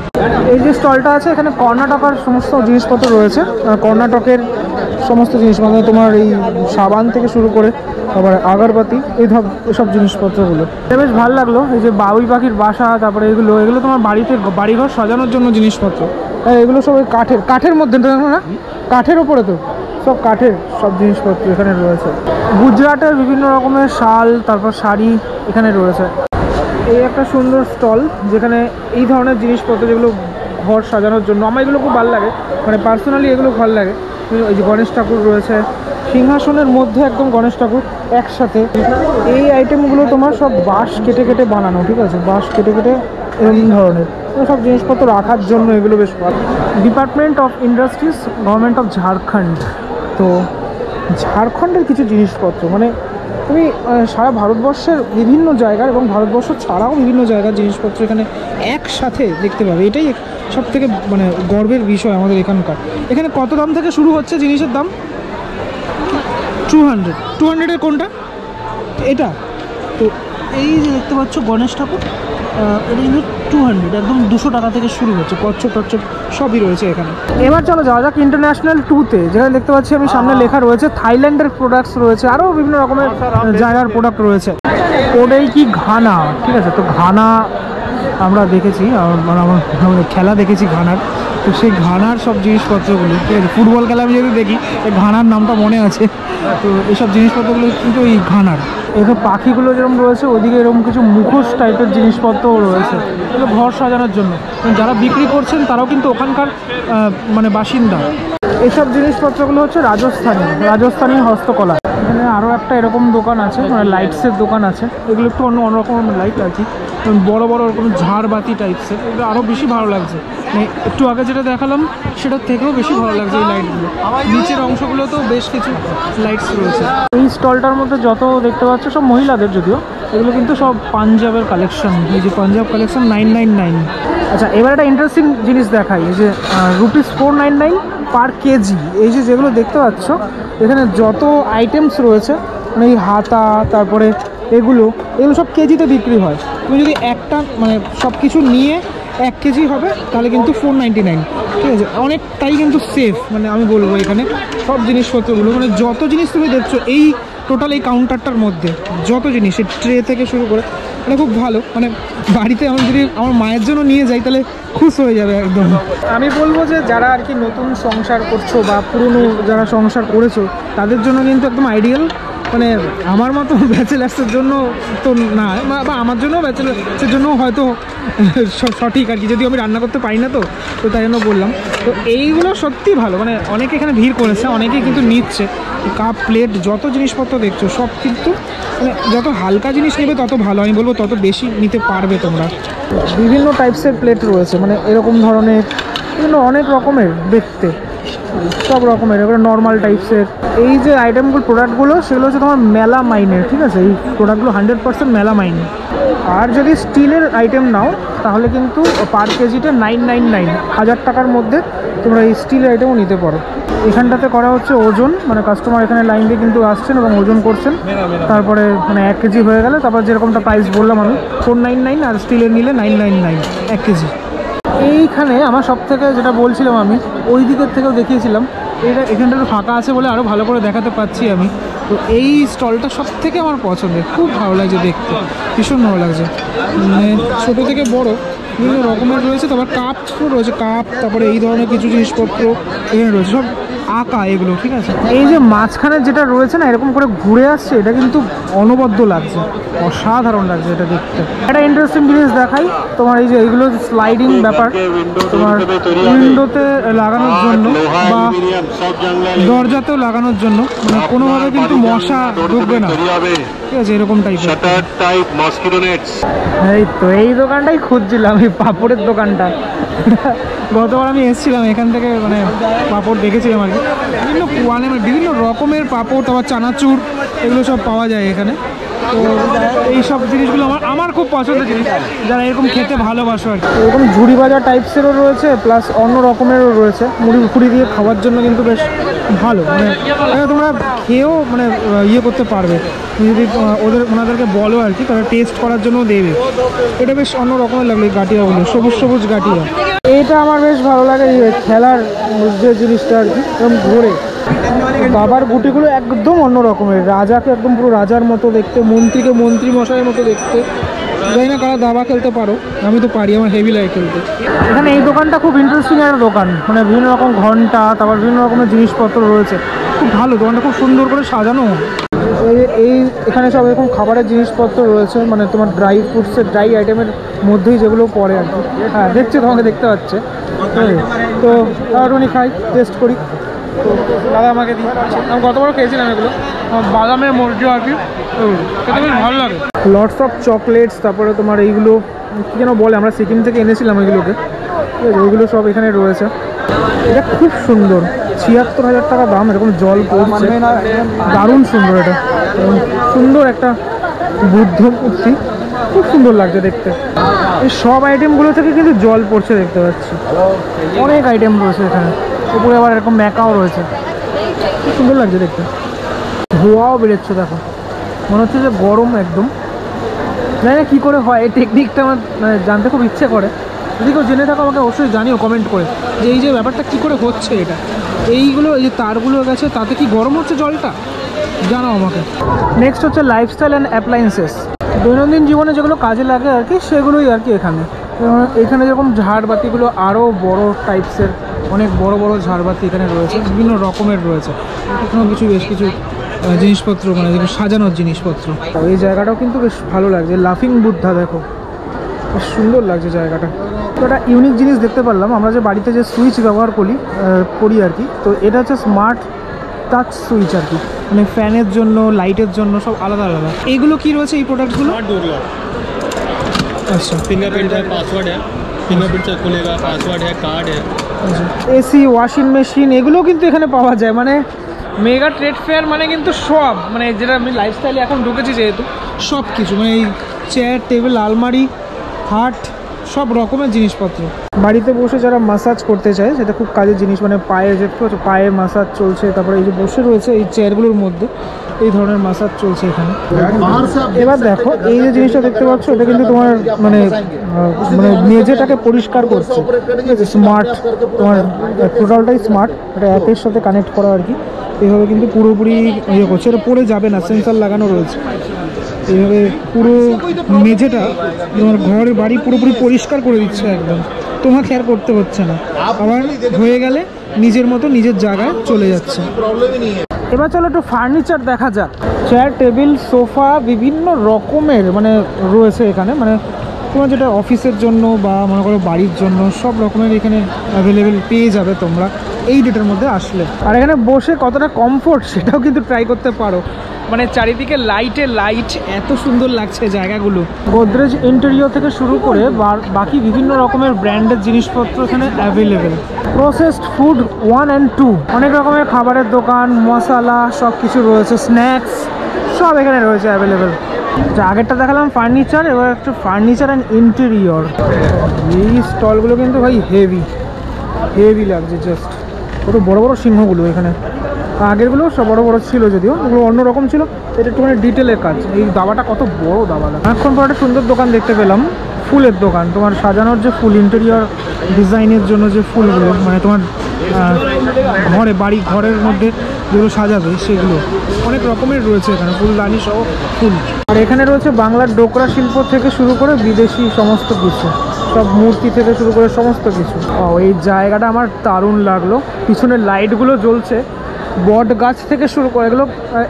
এই যে স্টলটা আছে, এখানে কর্ণাটকের সমস্ত জিনিসপত্র রয়েছে। কর্ণাটকের সমস্ত জিনিস, মানে তোমার এই সাবান থেকে শুরু করে আবার আগরবাতি, এসব জিনিসপত্রগুলো বেশ ভালো লাগলো। এই যে বাবুই পাখির বাসা, তারপরে এগুলো তোমার বাড়িতে বাড়িঘর সাজানোর জন্য জিনিসপত্র। এগুলো সব ওই কাঠের মধ্যে না, কাঠের ওপরে তো সব কাঠের সব জিনিসপত্র এখানে রয়েছে। গুজরাটের বিভিন্ন রকমের শাল, তারপর শাড়ি এখানে রয়েছে। এই একটা সুন্দর স্টল, যেখানে এই ধরনের জিনিসপত্র যেগুলো ঘর সাজানোর জন্য, আমার এগুলো খুব ভালো লাগে, মানে পার্সোনালি এগুলো ভালো লাগে। এই যে গণেশ ঠাকুর রয়েছে, সিংহাসনের মধ্যে একদম গণেশ ঠাকুর একসাথে। এই আইটেমগুলো তোমার সব বাঁশ কেটে কেটে বানানো, ঠিক আছে, বাঁশ কেটে কেটে এরকম ধরনের সব জিনিসপত্র রাখার জন্য এগুলো বেশ ভালো। Department of industries, government of Jharkhand. তো ঝাড়খণ্ডের কিছু জিনিসপত্র, মানে তুমি সারা ভারতবর্ষের বিভিন্ন জায়গার এবং ভারতবর্ষ ছাড়াও বিভিন্ন জায়গার জিনিসপত্র এখানে একসাথে দেখতে পাবে। এটাই সব থেকে মানে গর্বের বিষয় আমাদের এখানকার। এখানে কত দাম থেকে শুরু হচ্ছে জিনিসের দাম? 200-200-এর কোনটা? এটা তো এই যে দেখতে পাচ্ছ গণেশ ঠাকুর, এটা কিন্তু 200, একদম 200 টাকা থেকে শুরু হচ্ছে। কচ্ছপ টচ্ছপ সবই রয়েছে এখানে। এবার চলো যাওয়া যাক ইন্টারন্যাশনাল 2-তে, যেখানে দেখতে পাচ্ছি আমি সামনে লেখা রয়েছে থাইল্যান্ডের প্রোডাক্টস রয়েছে, আরও বিভিন্ন রকমের জায়গার প্রোডাক্ট রয়েছে। ওটাই কি ঘানা, ঠিক আছে। তো ঘানা আমরা দেখেছি, মানে আমার খেলা দেখেছি ঘানার, তো সেই ঘানার সব জিনিসপত্রগুলো, ঠিক আছে। ফুটবল খেলা আমি যদি দেখি ঘানার নামটা মনে আছে, তো এইসব জিনিসপত্রগুলো কিন্তু এই ঘানার। এখানে পাখিগুলো যেরকম রয়েছে, ওদিকে এরকম কিছু মুখোশ টাইপের জিনিসপত্রও রয়েছে, এগুলো ঘর সাজানোর জন্য। যারা বিক্রি করছেন তারাও কিন্তু ওখানকার মানে বাসিন্দা। এইসব জিনিসপত্রগুলো হচ্ছে রাজস্থানী হস্তকলা। এখানে আরও একটা এরকম দোকান আছে, মানে লাইটসের দোকান আছে। এগুলো একটু অন্যরকম লাইট আর কি, বড় বড় ওরকম ঝাড়বাতি টাইপসের। এগুলো আরও বেশি ভালো লাগছে, মানে একটু আগে যেটা দেখালাম সেটার থেকেও বেশি ভালো লাগছে এই লাইটগুলো। নিচের অংশগুলোতেও বেশ কিছু লাইটস রয়েছে। এই স্টলটার মধ্যে যত দেখতে পাচ্ছ সব মহিলাদের, যদিও এগুলো কিন্তু সব পাঞ্জাবের কালেকশন। এই যে পাঞ্জাব কালেকশন 999। আচ্ছা, এবার একটা ইন্টারেস্টিং জিনিস দেখাই, এই যে ₹499 পার কেজি। এই যে যেগুলো দেখতে পাচ্ছ এখানে যত আইটেমস রয়েছে, মানে এই হাতা, তারপরে এগুলো সব কেজিতে বিক্রি হয়। তুমি যদি একটা মানে সব কিছু নিয়ে 1 কেজি হবে তাহলে কিন্তু 499, ঠিক আছে। অনেকটাই কিন্তু সেফ, মানে আমি বলবো এখানে সব জিনিসপত্রগুলো, মানে যত জিনিস তুমি দেখছো এই টোটাল এই কাউন্টারটার মধ্যে যত জিনিস, এই ট্রে থেকে শুরু করে, মানে খুব ভালো। মানে বাড়িতে আমি যদি আমার মায়ের জন্য নিয়ে যাই তাহলে খুশ হয়ে যাবে একদম। আমি বলবো যে যারা আর কি নতুন সংসার করছো বা পুরনো যারা সংসার করেছো তাদের জন্য কিন্তু একদম আইডিয়াল। মানে আমার মতো ব্যাচেলার্সের জন্য তো না, বা আমার জন্য ব্যাচেলার্সের জন্য হয়তো সঠিক আর কি, যদিও আমি রান্না করতে পারি না, তো তাই জন্য বললাম। তো এইগুলো সত্যি ভালো, মানে অনেকে এখানে ভিড় করেছে, অনেকেই কিন্তু নিচ্ছে। কাপ প্লেট যত জিনিসপত্র দেখছো সব কিন্তু মানে যত হালকা জিনিস নেবে তত ভালো, আমি বলবো তত বেশি নিতে পারবে তোমরা। বিভিন্ন টাইপসের প্লেট রয়েছে, মানে এরকম ধরনের বিভিন্ন অনেক রকমের দেখতে, সব রকমের। এবার নর্মাল টাইপসের এই যে আইটেমগুলো, প্রোডাক্টগুলো, সেগুলো হচ্ছে তোমার মেলামাইনের, ঠিক আছে। এই প্রোডাক্টগুলো 100% মেলামাইন। আর যদি স্টিলের আইটেম নাও তাহলে কিন্তু পার কেজিতে 999, 1000 টাকার মধ্যে তোমরা এই স্টিলের আইটেমও নিতে পারো। এখানটাতে করা হচ্ছে ওজন, মানে কাস্টমার এখানে লাইন দিয়ে কিন্তু আসছেন এবং ওজন করছেন, তারপরে মানে 1 কেজি হয়ে গেলে তারপর যেরকমটা প্রাইস বললাম আমি 499, আর স্টিলের নিলে 999 1 কেজি। এইখানে আমার সব থেকে যেটা বলছিলাম আমি, ওই দিকের থেকেও দেখিয়েছিলাম, এখানটা একটু ফাঁকা আছে বলে আরও ভালো করে দেখাতে পাচ্ছি আমি। তো এই স্টলটা সব থেকে আমার পছন্দের, খুব ভালো লাগছে দেখতে, ভীষণ ভালো লাগছে। মানে ছোটো থেকে বড় বিভিন্ন রকমের রয়েছে, তারপর কাপও রয়েছে, কাপ, তারপরে এই ধরনের কিছু জিনিসপত্র এখানে রয়েছে, সব আঁকা এগুলো, ঠিক আছে। এই যে মাঝখানে যেটা রয়েছে না, এরকম করে ঘুরে আসছে, এটা কিন্তু অনবদ্য লাগছে, অসাধারণ লাগছে এটা দেখতে। একটা ইন্টারেস্টিং জিনিস দেখাই তোমার, এই যে এইগুলো স্লাইডিং ব্যাপার, তোমার উইন্ডোতে লাগানোর জন্য বা দরজাতেও লাগানোর জন্য, মানে কোনোভাবে কিন্তু মশা ঢুকবে না, ঠিক আছে, এরকম টাইপের। এই তো এই দোকানটাই খুঁজছিলাম, এই পাপড়ের দোকানটা। গতবার আমি এসেছিলাম এখান থেকে, মানে পাপড় দেখেছিলাম আর কি, বিভিন্ন রকমের পাপড়, তারপর চানাচুর, এগুলো সব পাওয়া যায় এখানে। তো এই সব জিনিসগুলো আমার খুব পছন্দের জিনিস, যারা এরকম খেতে ভালোবাসো আর কি। এরকম ঝুড়ি ভাজা টাইপসেরও রয়েছে, প্লাস অন্য রকমেরও রয়েছে, মুড়ি দিয়ে খাওয়ার জন্য কিন্তু বেশ ভালো। মানে তোমরা খেয়েও মানে ইয়ে করতে পারবে, যদি ওনাদেরকে বলো আর কি, তারা টেস্ট করার জন্য দেবে। এটা বেশ অন্য রকমের লাগলো এই গাটিয়াগুলো, সবুজ সবুজ গাটিয়া। এইটা আমার বেশ ভালো লাগে, এই খেলার যে জিনিসটা আর কি, এরকম ঘোরে। বাবার গুটিগুলো একদম অন্য রকমের, রাজাকে একদম পুরো রাজার মতো দেখতে, মন্ত্রীকে মন্ত্রী মশাইয়ের মতো দেখতে। জানি না কারা দাবা খেলতে পারো, আমি তো পারি, আমার হেভি লাগে খেলতে। এখানে এই দোকানটা খুব ইন্টারেস্টিং একটা দোকান, মানে বিভিন্ন রকম ঘন্টা, তারপর বিভিন্ন রকমের জিনিসপত্র রয়েছে, খুব ভালো দোকানটা, খুব সুন্দর করে সাজানো। এখানে সব এরকম খাবারের জিনিসপত্র রয়েছে, মানে তোমার ড্রাই ফ্রুটসের, ড্রাই আইটেমের মধ্যেই যেগুলো পড়ে আর কি। হ্যাঁ দেখছি, তোমাকে দেখতে পাচ্ছে। তো একটুখানি খাই, টেস্ট করি। তো দাদা আমাকে দিই, আমি গতবারও খেয়েছিলাম এগুলো, বাদামের মর্জি আর কি, খেতে বেশ ভালো লাগে। লটস অফ চকলেটস, তারপরে তোমার এইগুলো কী যেন বলে, আমরা সিকিম থেকে এনেছিলাম এগুলোকে, ঠিক আছে, ওইগুলো সব এখানে রয়েছে। এটা খুব সুন্দর, ৭৬,০০০ টাকা দাম, এরকম জল পড়ছে, দারুণ সুন্দর। এটা সুন্দর একটা বুদ্ধ মূর্তি, খুব সুন্দর লাগছে দেখতে। এই সব আইটেমগুলো থেকে কিন্তু জল পড়ছে দেখতে পাচ্ছি, অনেক আইটেম রয়েছে এখানে। উপরে আবার এরকম ম্যাকাও রয়েছে, খুব সুন্দর লাগছে দেখতে। ধোঁয়াও বেরোচ্ছে দেখো, মনে হচ্ছে যে গরম একদম, জানি না কী করে হয়, এই টেকনিকটা আমার মানে জানতে খুব ইচ্ছে করে। যদি কেউ জেনে থাকো আমাকে অবশ্যই জানিও কমেন্ট করে যে এই যে ব্যাপারটা কী করে হচ্ছে এটা। এইগুলো এই যে তারগুলো গেছে, তাতে কি গরম হচ্ছে জলটা, জানাও আমাকে। নেক্সট হচ্ছে লাইফস্টাইল অ্যান্ড অ্যাপ্লায়েন্সেস, দৈনন্দিন জীবনে যেগুলো কাজে লাগে আর কি সেগুলোই আর কি এখানে। এখানে যেরকম ঝাড়বাতিগুলো আরও বড় টাইপসের, অনেক বড় বড় ঝাড়বাতি এখানে রয়েছে, বিভিন্ন রকমের রয়েছে। এখানেও কিছু বেশ কিছু জিনিসপত্র মানে যেগুলো সাজানোর জিনিসপত্র। এই জায়গাটাও কিন্তু বেশ ভালো লাগছে, লাফিং বুদ্ধা দেখো, বেশ সুন্দর লাগছে জায়গাটা। তো একটা ইউনিক জিনিস দেখতে পারলাম, আমরা যে বাড়িতে যে সুইচ ব্যবহার করি আর কি, তো এটা হচ্ছে স্মার্ট টাচ সুইচ আর কি, মানে ফ্যানের জন্য, লাইটের জন্য সব আলাদা আলাদা। এইগুলো কি রয়েছে এই প্রোডাক্টগুলো? আচ্ছা, फिंगरप्रिंट है, पासवर्ड है, फिंगरप्रिंट से खुलेगा, पासवर्ड है, कार्ड है। এসি, ওয়াশিং মেশিন এগুলো কিন্তু এখানে পাওয়া যায়। মানে মেগা ট্রেড ফেয়ার মানে কিন্তু সব, মানে যেটা আমি লাইফস্টাইলে এখন ঢুকেছি যেহেতু, সব কিছু মানে এই চেয়ার, টেবিল, আলমারি, খাট, সব রকমের জিনিসপত্র। বাড়িতে বসে যারা মাসাজ করতে চায় সেটা খুব কাজের জিনিস, মানে পায়ে দেখতে পাচ্ছ পায়ে মাসাজ চলছে, তারপরে এই যে বসে রয়েছে এই চেয়ারগুলোর মধ্যে এই ধরনের মাসাজ চলছে এখানে। এবার দেখো এই যে জিনিসটা দেখতে পাচ্ছ, এটা কিন্তু তোমার মানে মেঝেটাকে পরিষ্কার করছে, ঠিক আছে? স্মার্ট, তোমার টোটালটাই স্মার্ট, এটা অ্যাপের সাথে কানেক্ট করা আর কি। এইভাবে কিন্তু পুরোপুরি ইয়ে করছে, এটা পড়ে যাবে না, সেন্সার লাগানো রয়েছে। এইভাবে পুরো মেঝেটা তোমার ঘর বাড়ি পুরোপুরি পরিষ্কার করে দিচ্ছে একদম, তোমাকে আর করতে হচ্ছে না। আবার হয়ে গেলে নিজের মতো নিজের জায়গায় চলে যাচ্ছে। এবার চলো একটু ফার্নিচার দেখা যাক। চেয়ার, টেবিল, সোফা বিভিন্ন রকমের মানে রয়েছে এখানে, মানে তোমার যেটা অফিসের জন্য বা মনে করো বাড়ির জন্য সব রকমের এখানে অ্যাভেলেবেল পেয়ে যাবে তোমরা এই ডেটের মধ্যে আসলে। আর এখানে বসে কতটা কমফোর্ট সেটাও কিন্তু ট্রাই করতে পারো। মানে চারিদিকে লাইটে লাইট, এত সুন্দর লাগছে জায়গাগুলো। গোদরেজ ইন্টেরিয়র থেকে শুরু করে বাকি বিভিন্ন রকমের ব্র্যান্ডের জিনিসপত্র এখানে অ্যাভেলেবেল। প্রসেসড ফুড 1 and 2, অনেক রকমের খাবারের দোকান, মশলা সব কিছু রয়েছে, স্ন্যাক্স সব এখানে রয়েছে অ্যাভেলেবেল। যা আগেরটা দেখালাম ফার্নিচার, এবার একটু ফার্নিচার অ্যান্ড ইন্টেরিয়র। এই স্টলগুলো কিন্তু ভাই হেভি লাগছে, জাস্ট কত বড় বড় সিংহগুলো এখানে। আগেরগুলো সব বড় বড় ছিল, যদিও এগুলো অন্যরকম ছিল, এটা একটুখানি ডিটেলের কাজ। এই দাবাটা কত বড় দাবা, অনেকক্ষণ পর একটা সুন্দর দোকান দেখতে পেলাম, ফুলের দোকান। তোমার সাজানোর যে ফুল, ইন্টেরিয়র ডিজাইনের জন্য যে ফুলগুলো, মানে তোমার ঘরের মধ্যে যেগুলো সাজাবে সেগুলো অনেক রকমের রয়েছে এখানে, ফুলদানি সহ ফুল। আর এখানে রয়েছে বাংলার ডোকরা শিল্প থেকে শুরু করে বিদেশি সমস্ত কিছু, সব মূর্তি থেকে শুরু করে সমস্ত কিছু। এই জায়গাটা আমার দারুণ লাগলো, পিছনের লাইটগুলো জ্বলছে, বট গাছ থেকে শুরু করে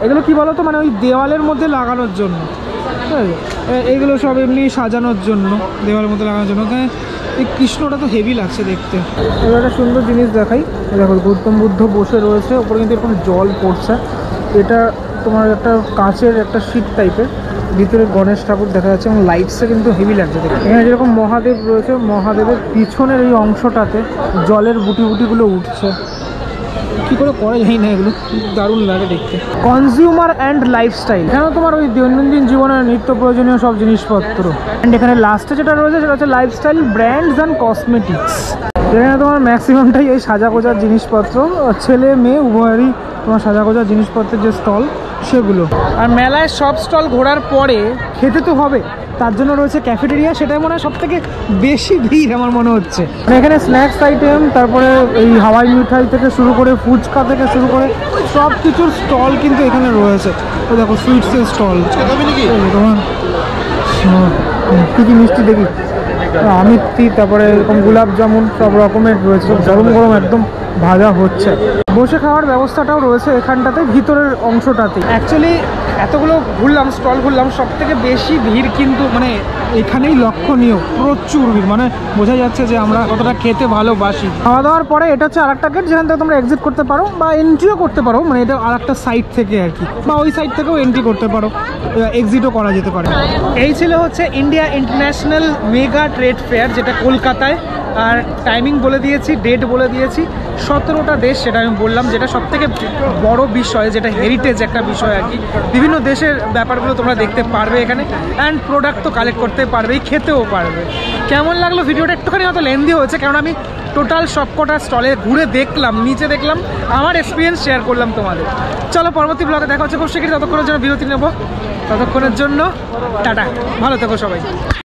এগুলো কি বলো তো, মানে ওই দেওয়ালের মধ্যে লাগানোর জন্য, এইগুলো সব এমনি সাজানোর জন্য, দেওয়ালের মধ্যে লাগানোর জন্য। ওখানে এই কৃষ্ণটা তো হেভি লাগছে দেখতে। এবার একটা সুন্দর জিনিস দেখাই, দেখো গৌতম বুদ্ধ বসে রয়েছে, ওপরে কিন্তু এরকম জল পড়ছে। এটা তোমার একটা কাঁচের একটা শীট টাইপের, ভিতরে গণেশ ঠাকুর দেখা যাচ্ছে এবং লাইটসে কিন্তু হেভি লাগছে দেখতে। এখানে যেরকম মহাদেব রয়েছে, মহাদেবের পিছনের এই অংশটাতে জলের বুটিগুলো উঠছে, কি করে করে জানি না, এগুলো দারুণ লাগে দেখতে। কনজিউমার অ্যান্ড লাইফস্টাইল, এখানেও তোমার ওই দৈনন্দিন জীবনের নিত্য প্রয়োজনীয় সব জিনিসপত্র। অ্যান্ড এখানে লাস্টে যেটা রয়েছে সেটা হচ্ছে লাইফস্টাইল ব্র্যান্ডস অ্যান্ড কসমেটিক্স। এখানে তোমার ম্যাক্সিমামটাই এই সাজাগোজার জিনিসপত্র, ছেলে মেয়ে উভয়েরই তোমার সাজাগোজার জিনিসপত্রের যে স্টল সেগুলো। আর মেলায় সব স্টল ঘোরার পরে খেতে তো হবে, তার জন্য রয়েছে ক্যাফেটেরিয়া, সেটাই মনে হয় সব থেকে বেশি ভিড় আমার মনে হচ্ছে। এখানে স্ন্যাক্স আইটেম, তারপরে এই হাওয়াই মিঠাই থেকে শুরু করে ফুচকা থেকে শুরু করে সব কিছুর স্টল কিন্তু এখানে রয়েছে। তো দেখো সুইটসের স্টল, তোমার কী কী মিষ্টি দেখি, আমিত্তি, তারপরে এরকম গোলাপ জামুন সব রকমের রয়েছে, সব গরম গরম একদম ভাজা হচ্ছে। বসে খাওয়ার ব্যবস্থাটাও রয়েছে এখানটাতে, ভিতরের অংশটাতে। অ্যাকচুয়ালি এতগুলো ঘুরলাম, স্টল ঘুরলাম, সব থেকে বেশি ভিড় কিন্তু মানে এখানেই লক্ষণীয়, প্রচুর ভিড়, মানে বোঝা যাচ্ছে যে আমরা কতটা খেতে ভালোবাসি। খাওয়া দাওয়ার পরে এটা হচ্ছে আরেকটা গেট, যেখান থেকে তোমরা এক্সিট করতে পারো বা এন্ট্রিও করতে পারো, মানে এটা আরেকটা সাইড থেকে আর কি, বা ওই সাইড থেকেও এন্ট্রি করতে পারো, এক্সিটও করা যেতে পারে। এই ছিল হচ্ছে India international mega trade fair, যেটা কলকাতায়। আর টাইমিং বলে দিয়েছি, ডেট বলে দিয়েছি, 17টা দেশ, সেটা আমি বললাম, যেটা সব থেকে বড় বিষয়, যেটা হেরিটেজ একটা বিষয় আর কি। বিভিন্ন দেশের ব্যাপারগুলো তোমরা দেখতে পারবে এখানে, অ্যান্ড প্রোডাক্ট তো কালেক্ট করতে পারবেই, খেতেও পারবে। কেমন লাগলো ভিডিওটা? একটুখানি হয়তো লেন্দি হয়েছে, কারণ আমি টোটাল সবকটা স্টলে ঘুরে দেখলাম, নিচে দেখলাম, আমার এক্সপিরিয়েন্স শেয়ার করলাম তোমাদের। চলো পরবর্তী ব্লগে দেখা হচ্ছে খুব শীঘ্রই, ততক্ষণের জন্য বিরতি নেবো, ততক্ষণের জন্য টাটা, ভালো থেকো সবাই।